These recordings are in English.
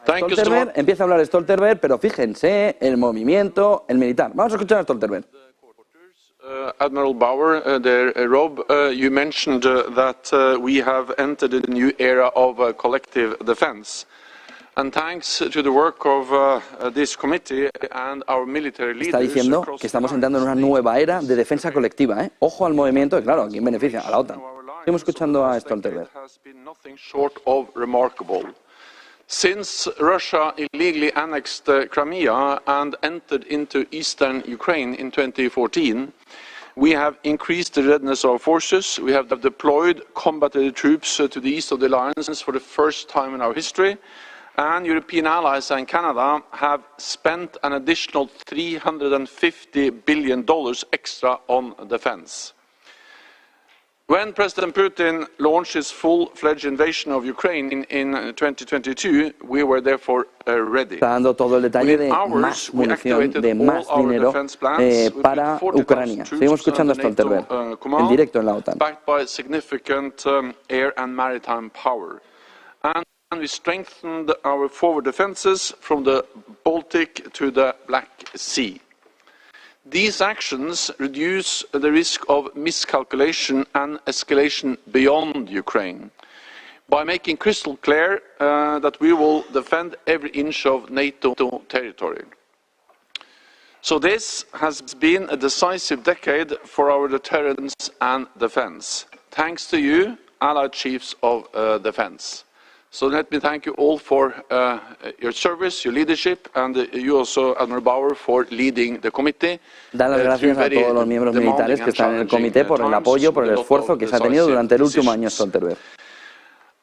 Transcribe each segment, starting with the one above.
Stoltenberg, empieza a hablar Stoltenberg, pero fíjense el movimiento, el militar. Vamos a escuchar a Stoltenberg. Admiral Bauer, Rob, you mentioned that we have entered a new era of collective defense. And thanks to the work of this committee and our military leaders. Está diciendo que estamos entrando en una nueva era de defensa colectiva. Ojo al movimiento, y claro, ¿a quién beneficia? A la OTAN. Seguimos escuchando a Stoltenberg. Since Russia illegally annexed Crimea and entered into eastern Ukraine in 2014, we have increased the readiness of our forces. We have deployed combat-ready troops to the east of the alliance for the first time in our history. And European allies and Canada have spent an additional $350 billion extra on defense. When President Putin launched his full-fledged invasion of Ukraine in 2022, we were therefore ready. Está dando todo el detalle de más munición, de más dinero para Ucrania. Seguimos escuchando a Stoltenberg en directo en la OTAN. Backed by significant air and maritime power. And we strengthened our forward defenses from the Baltic to the Black Sea. These actions reduce the risk of miscalculation and escalation beyond Ukraine by making crystal clear that we will defend every inch of NATO territory. So this has been a decisive decade for our deterrence and defense. Thanks to you, Allied Chiefs of Defense. So let me thank you all for your service, your leadership, and you also, Admiral Bauer, for leading the committee. Da las gracias a todos los miembros militares que están en el comité por el apoyo, por el esfuerzo que se ha tenido durante el último año Stoltenberg.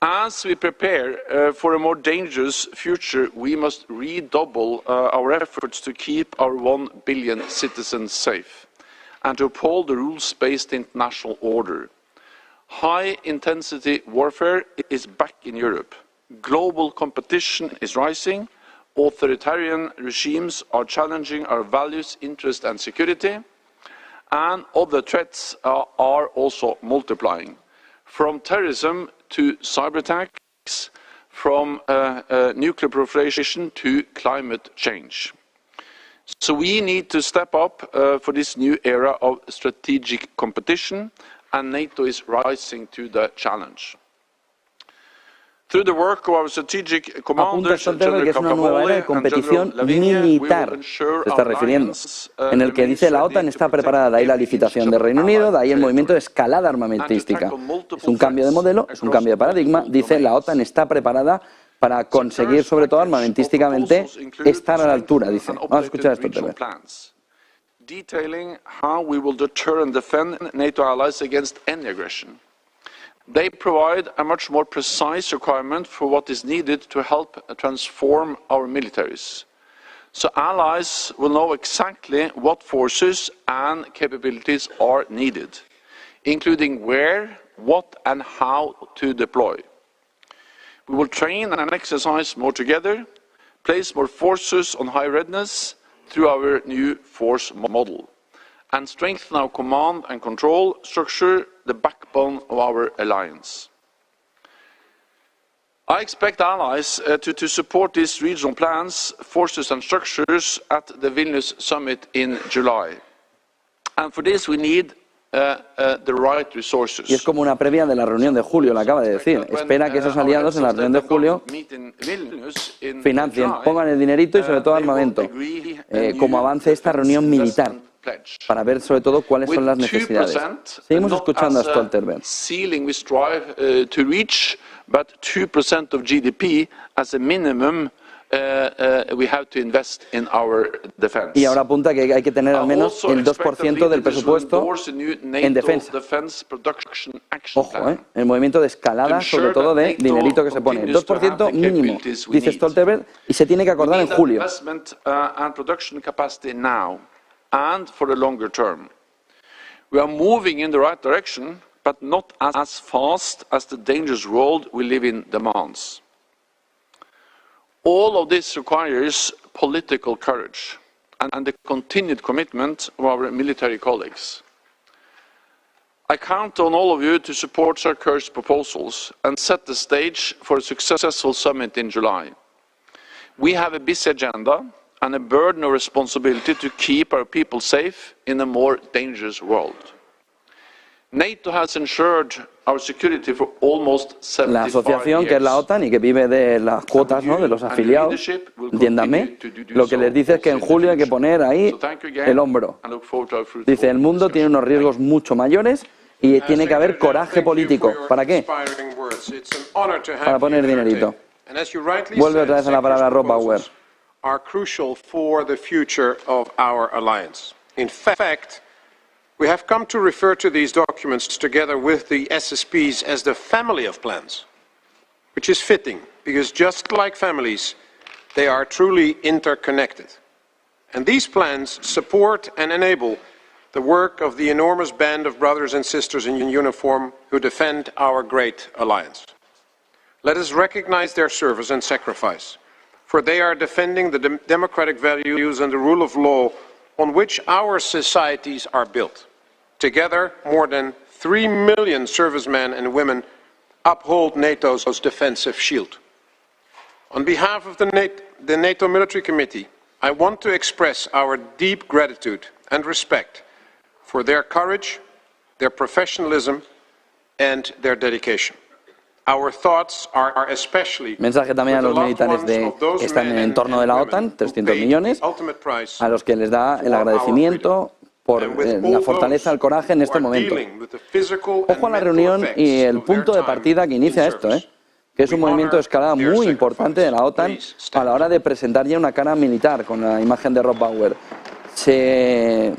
As we prepare for a more dangerous future, we must redouble our efforts to keep our 1 billion citizens safe and to uphold the rules-based international order. High-intensity warfare is back in Europe. Global competition is rising. Authoritarian regimes are challenging our values, interest and security. And other threats are also multiplying. From terrorism to cyber attacks, from nuclear proliferation to climate change. So we need to step up for this new era of strategic competition, and NATO is rising to the challenge. Through the work of our strategic commanders, Stoltenberg, que es una nueva era de competición militar, se está refiriendo, en el que dice la OTAN está preparada, de ahí la licitación de Reino Unido, de ahí el movimiento de escalada armamentística. Es un cambio de modelo, es un cambio de paradigma, dice la OTAN está preparada para conseguir, sobre todo armamentísticamente, estar a la altura, dice. Vamos a escuchar esto, Stoltenberg. Detailing how we will deter and defend NATO allies against any aggression. They provide a much more precise requirement for what is needed to help transform our militaries. So allies will know exactly what forces and capabilities are needed, including where, what and how to deploy. We will train and exercise more together, place more forces on high readiness through our new force model, and strengthen our command and control structure, the backbone of our alliance. I expect allies to support these regional plans, forces and structures at the Vilnius summit in July. And for this we need the right resources. Y es como una previa de la reunión de julio, lo acaba de decir. Espera que esos aliados en la reunión de julio financien, pongan el dinerito y sobre todo armamento, como avance esta reunión militar, para ver sobre todo cuáles son las necesidades. Seguimos escuchando a Stoltenberg. Ceiling we strive to reach, but 2% of GDP as a minimum we have to invest in our defense. Y ahora apunta que hay que tener al menos el 2% del presupuesto en defensa. Ojo, el movimiento de escalada, sobre todo de dinerito que se pone. El 2% mínimo, dice Stoltenberg, y se tiene que acordar en julio. And for the longer term. We are moving in the right direction, but not as fast as the dangerous world we live in demands. All of this requires political courage and the continued commitment of our military colleagues. I count on all of you to support Sarkoz's proposals and set the stage for a successful summit in July. We have a busy agenda and a burden of responsibility to keep our people safe in a more dangerous world. NATO has ensured our security for almost 75 La asociación, que es la OTAN y que vive de las cuotas, ¿no?, de los afiliados, entiéndame, lo que les dice es que en julio hay que poner ahí el hombro. Dice, el mundo tiene unos riesgos mucho mayores y tiene que haber coraje político. ¿Para qué? Para poner dinerito. Vuelve otra vez a la palabra Rob Bauer. Are crucial for the future of our alliance. In fact, we have come to refer to these documents together with the SSPs as the family of plans, which is fitting, because just like families, they are truly interconnected. And these plans support and enable the work of the enormous band of brothers and sisters in uniform who defend our great alliance. Let us recognize their service and sacrifice, for they are defending the democratic values and the rule of law on which our societies are built. Together, more than 3 million servicemen and women uphold NATO's defensive shield. On behalf of the NATO Military Committee, I want to express our deep gratitude and respect for their courage, their professionalism, and their dedication. Our thoughts are especially mensaje también a los militares que están en el entorno de la OTAN, 300 millones, a los que les da el agradecimiento por la fortaleza, el coraje en este momento. Ojo a la reunión y el punto de partida que inicia esto, que es un movimiento de escalada muy importante de la OTAN a la hora de presentar ya una cara militar con la imagen de Rob Bauer. Se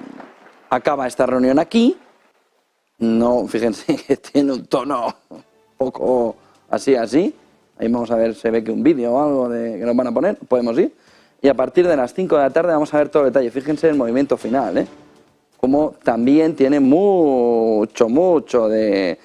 acaba esta reunión aquí. No, fíjense que tiene un tono poco así. Ahí vamos a ver, se ve que un vídeo o algo que nos van a poner, podemos ir. Y a partir de las 5 de la tarde vamos a ver todo el detalle. Fíjense el movimiento final, como también tiene mucho de...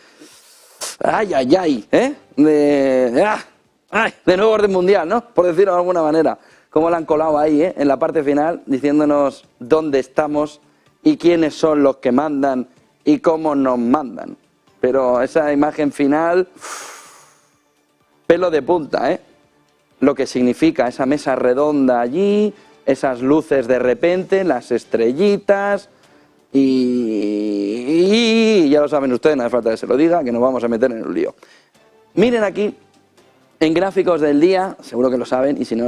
de nuevo orden mundial, ¿no? Por decirlo de alguna manera. Cómo la han colado ahí, en la parte final, diciéndonos dónde estamos y quiénes son los que mandan y cómo nos mandan. Pero esa imagen final, pelo de punta, lo que significa esa mesa redonda allí, esas luces de repente, las estrellitas y ya lo saben ustedes, no hace falta que se lo diga, que nos vamos a meter en un lío. Miren aquí, en gráficos del día, seguro que lo saben y si no